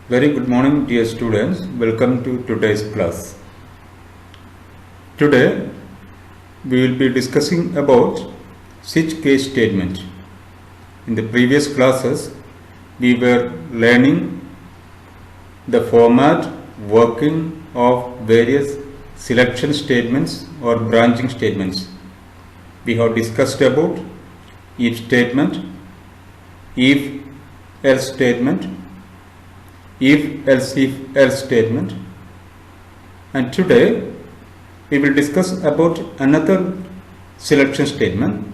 Very good morning, dear students. Welcome to today's class. Today we will be discussing about switch case statement. In the previous classes we were learning the format, working of various selection statements or branching statements. We have discussed about if statement, if else statement, if else statement, and today we will discuss about another selection statement,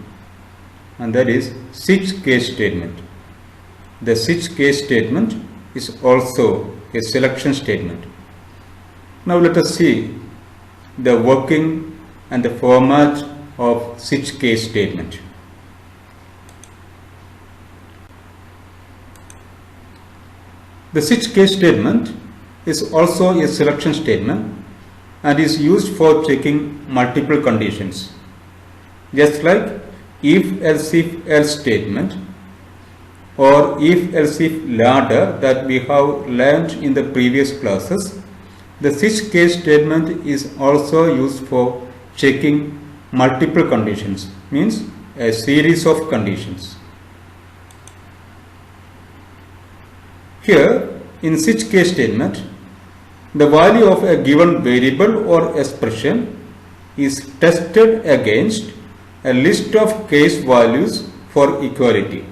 and that is switch case statement. The switch case statement is also a selection statement. Now let us see the working and the format of switch case statement. The switch case statement is also a selection statement and is used for checking multiple conditions. Just like if else statement or if ladder that we have learned in the previous classes, the switch case statement is also used for checking multiple conditions, means a series of conditions. Here in switch case statement, the value of a given variable or expression is tested against a list of case values for equality.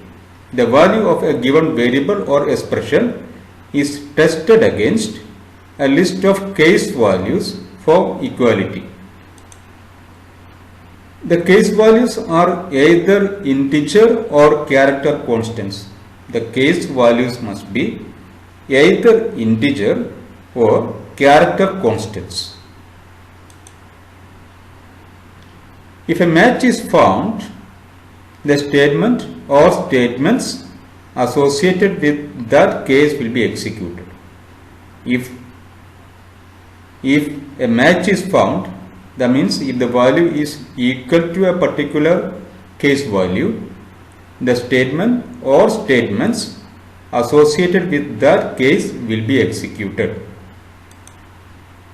The value of a given variable or expression is tested against a list of case values for equality. The case values are either integer or character constants. The case values must be either integer or character constants. If a match is found, the statement or statements associated with that case will be executed. If a match is found, that means if the value is equal to a particular case value, the statement or statements associated with that case will be executed.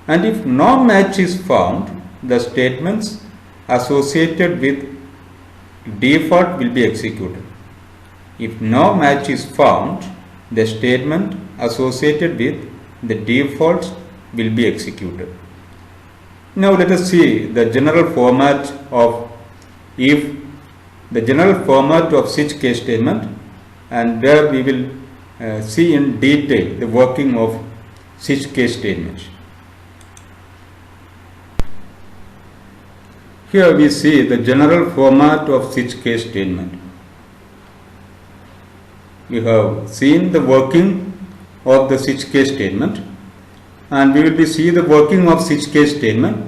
And if no match is found, the statements associated with default will be executed. If no match is found, the statement associated with the default will be executed. Now let us see the general format of switch case statement, and there we will see in detail the working of switch case statement. Here we see the general format of switch case statement. We have seen the working of the switch case statement, and we will be see the working of switch case statement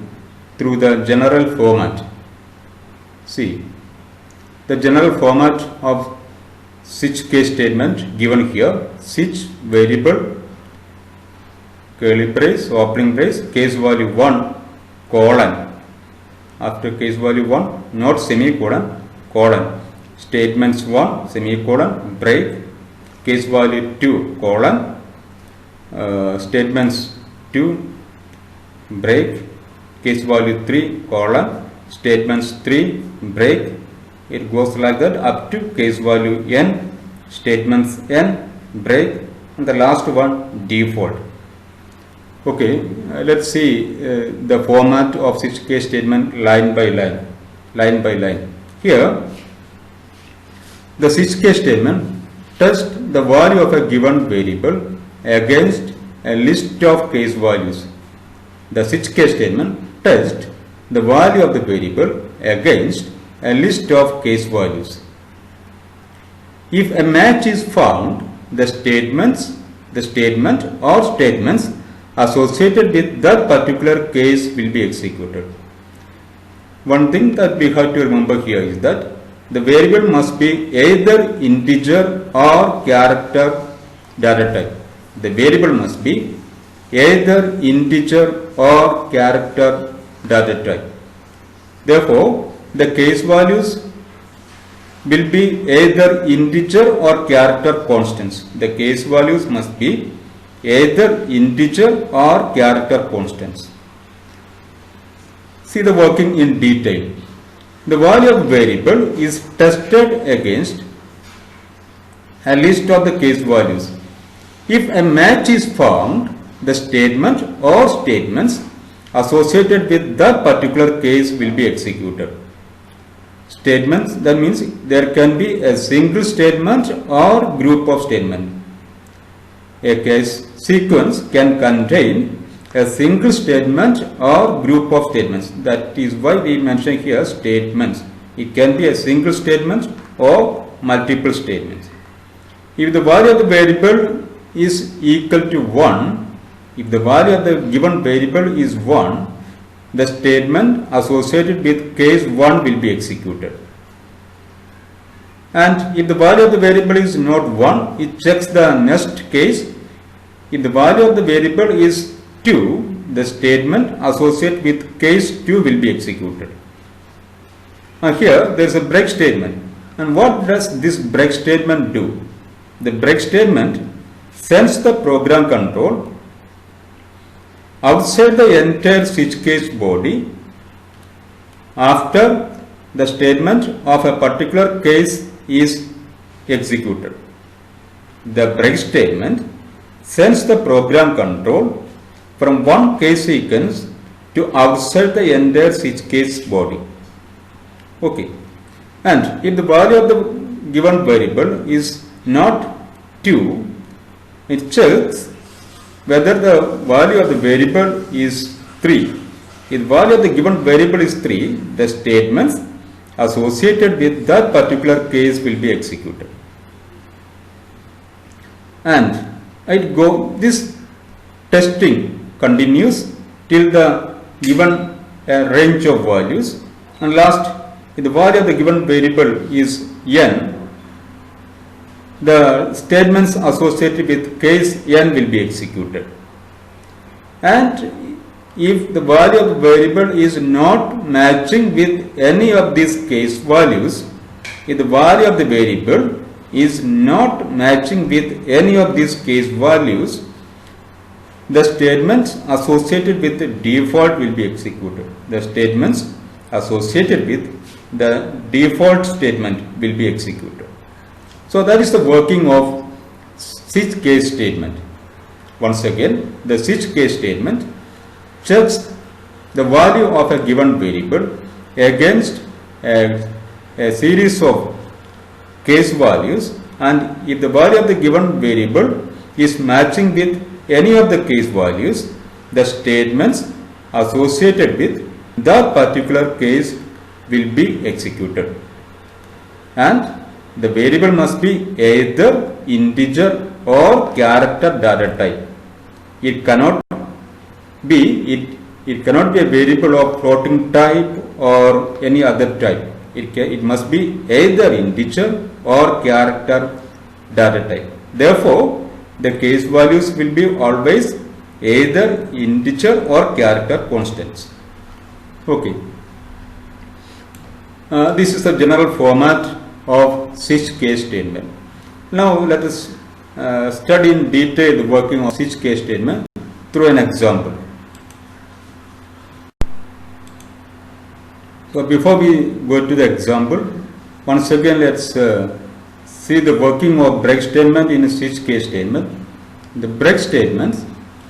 through the general format. See the general format of switch case statement given here: switch variable, curly brace, opening brace, case value 1, colon. After case value 1, not semicolon, colon. Statements 1, semicolon, break, case value 2, colon. Statements 2, break, case value 3, colon. Statements 3, break. It goes like that up to case value n, statements n, break, and the last one default. Okay, let's see the format of switch case statement line by line. Here, the switch case statement tests the value of a given variable against a list of case values. The switch case statement tests the value of the variable against a list of case values. If a match is found, the statement or statements associated with that particular case will be executed. One thing that we have to remember here is that the variable must be either integer or character data type. The variable must be either integer or character data type. Therefore, the case values will be either integer or character constants. The case values must be either integer or character constants. See the working in detail. The value of variable is tested against a list of the case values. If a match is found, the statement or statements associated with that particular case will be executed. Statements, that means there can be a single statement or group of statements. A case sequence can contain a single statement or group of statements. That is why we mention here statements. It can be a single statement or multiple statements. If the value of the variable is equal to 1, if the value of the given variable is 1, the statement associated with case 1 will be executed. And if the value of the variable is not 1, it checks the next case. If the value of the variable is 2, the statement associated with case 2 will be executed. Now here there is a break statement. And what does this break statement do? The break statement sends the program control outside the entire switch case body after the statement of a particular case is executed. The break statement sends the program control from one case sequence to outside the entire switch case body. Okay. And if the value of the given variable is not 2, it checks whether the value of the variable is 3. If the value of the given variable is 3, the statements associated with that particular case will be executed. And this testing continues till the given range of values, and last, if the value of the given variable is n, the statements associated with case n will be executed. And if the value of the variable is not matching with any of these case values, if the value of the variable is not matching with any of these case values, the statements associated with the default will be executed. The statements associated with the default statement will be executed. So that is the working of switch case statement. Once again, the switch case statement checks the value of a given variable against a series of case values, and if the value of the given variable is matching with any of the case values, the statements associated with that particular case will be executed. And the variable must be either integer or character data type. It cannot be a variable of floating type or any other type. It must be either integer or character data type. Therefore, the case values will be always either integer or character constants. Okay. This is the general format of switch case statement. Now let us study in detail the working of switch case statement through an example. So before we go to the example, once again let's see the working of break statement in a switch case statement. The break statements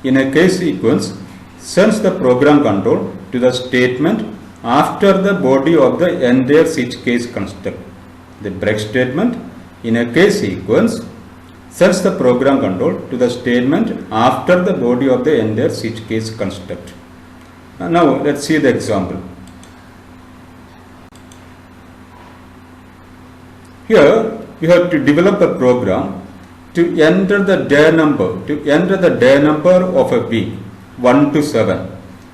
in a case sequence sends the program control to the statement after the body of the entire switch case construct. The break statement in a case sequence sends the program control to the statement after the body of the entire switch case construct. Now let's see the example. Here you have to develop a program to enter the day number of a week 1 to 7.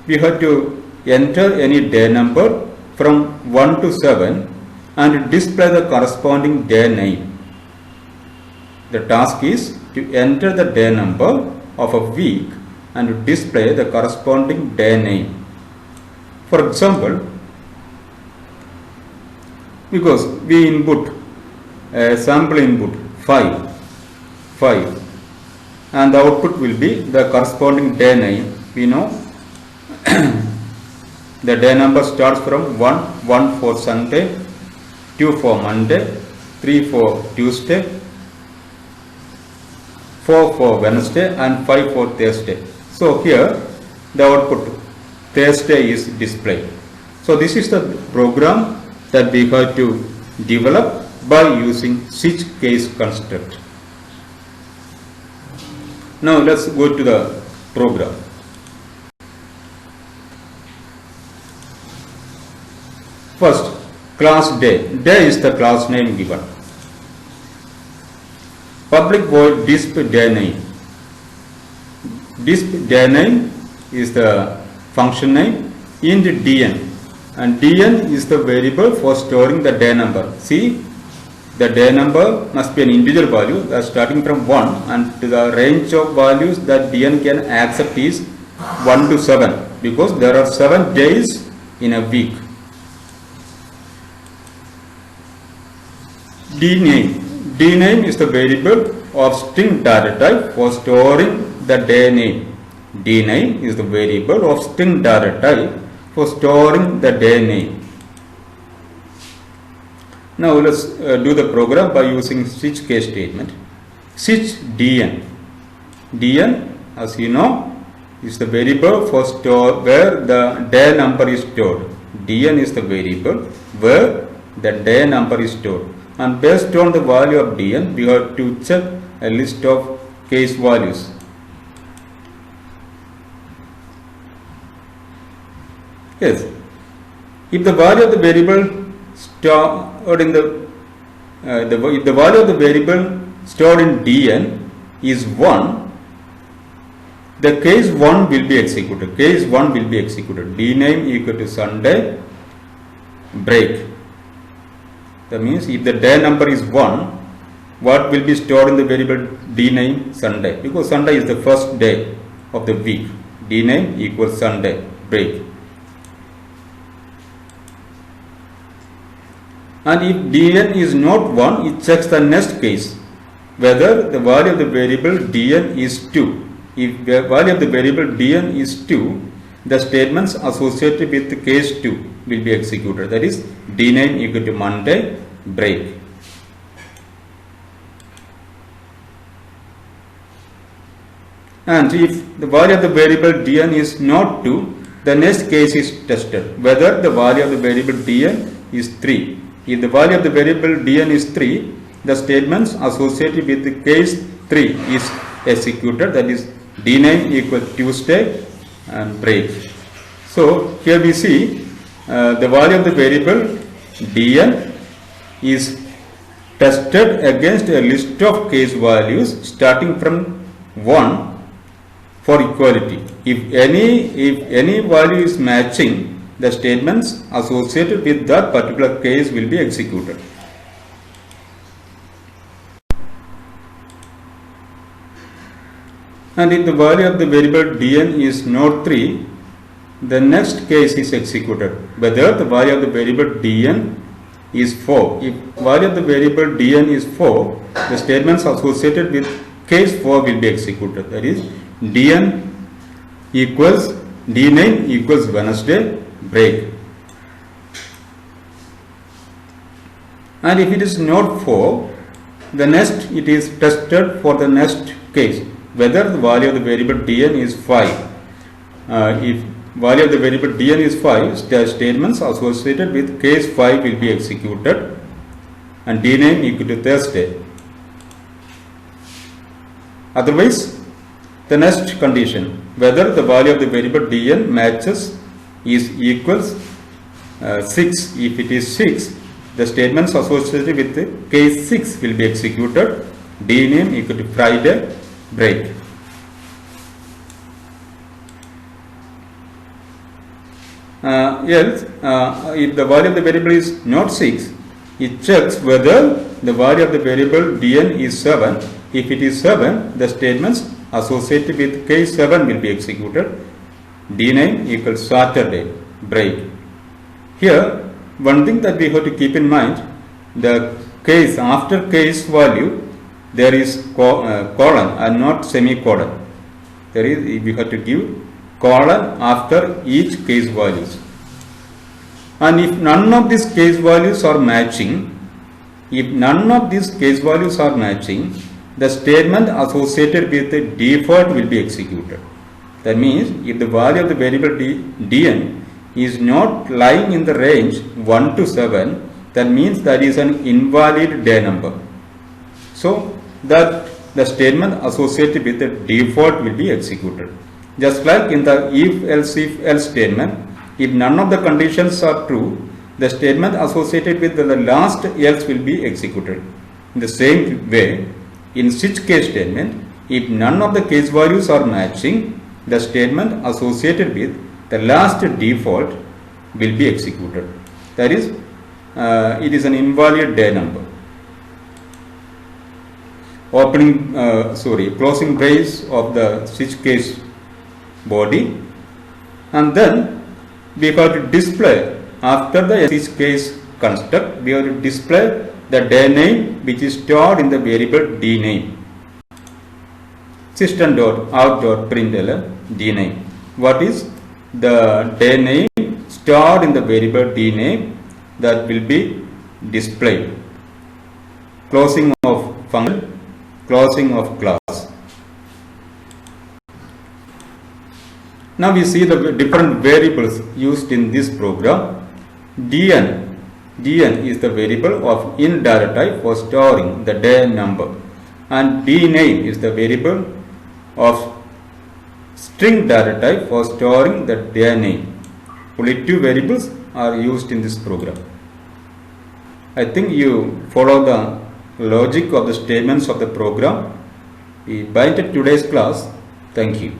We have to enter any day number from 1 to 7 and display the corresponding day name. The task is to enter the day number of a week and display the corresponding day name. For example, because we input a sample input 5, and the output will be the corresponding day name. We know the day number starts from 1 for Sunday, 2 for Monday, 3 for Tuesday, 4 for Wednesday and 5 for Thursday. So here the output Thursday is displayed. So this is the program that we have to develop by using switch case construct. Now let's go to the program. First, class day. Day is the class name given. Public void disp day name. Disp day name is the function name int dn, and dn is the variable for storing the day number. See, the day number must be an integer value starting from 1, and the range of values that dn can accept is 1 to 7 because there are 7 days in a week. Dname is the variable of string data type for storing the day name. Dname is the variable of string data type for storing the day name. Now let's do the program by using switch case statement. Switch dn. Dn, as you know, is the variable for store where the day number is stored. Dn is the variable where the day number is stored. And based on the value of dn, we have to check a list of case values. Yes, if the value of the variable stored in if the value of the variable stored in dn is 1, the case 1 will be executed. Case 1 will be executed. Dname equal to Sunday, break. That means if the day number is 1, what will be stored in the variable dname? Sunday, because Sunday is the first day of the week. Dname equals Sunday, break. And if dn is not 1, it checks the next case, whether the value of the variable dn is 2. If the value of the variable dn is 2, the statements associated with the case 2 will be executed. That is, dname equal to Monday, break. And if the value of the variable dn is not 2, the next case is tested, whether the value of the variable dn is 3. If the value of the variable dn is 3, the statements associated with the case 3 is executed. That is, dname equal Tuesday and break. So here we see the value of the variable dn is tested against a list of case values starting from 1 for equality. If any value is matching, the statements associated with that particular case will be executed. And if the value of the variable dn is not 3, the next case is executed, whether the value of the variable dn is 4. If value of the variable dn is 4, the statements associated with case 4 will be executed. That is, dname equals Wednesday, break. And if it is not 4, the next it is tested for the next case, whether the value of the variable dn is 5. If value of the variable dn is 5, the statements associated with case 5 will be executed, and dname equal to Thursday. Otherwise, the next condition, whether the value of the variable dn matches is equals 6. If it is 6, the statements associated with the case 6 will be executed. Dname equal to Friday, break. Else, if the value of the variable is not 6, it checks whether the value of the variable dn is 7. If it is 7, the statements associated with case 7 will be executed. Dname equals Saturday, break. Here, one thing that we have to keep in mind, the case after case value, there is colon and not semicolon. There is, we have to give colon after each case values. And if none of these case values are matching, the statement associated with the default will be executed. That means if the value of the variable dn is not lying in the range 1 to 7, that means that is an invalid day number. So that the statement associated with the default will be executed. Just like in the if else statement, if none of the conditions are true, the statement associated with the last else will be executed. In the same way, in switch case statement, if none of the case values are matching, the statement associated with the last default will be executed. That is, it is an invalid day number. Closing brace of the switch case body, and then we have to display after the switch case construct, we have to display the day name which is stored in the variable d name. System.out.println d name. What is the day name stored in the variable d name? That will be displayed. Closing of function, closing of class. Now we see the different variables used in this program. dn is the variable of int data type for storing the day number, and dname is the variable of string data type for storing the day name. Only two variables are used in this program. I think you follow the logic of the statements of the program. We bind today's class. Thank you.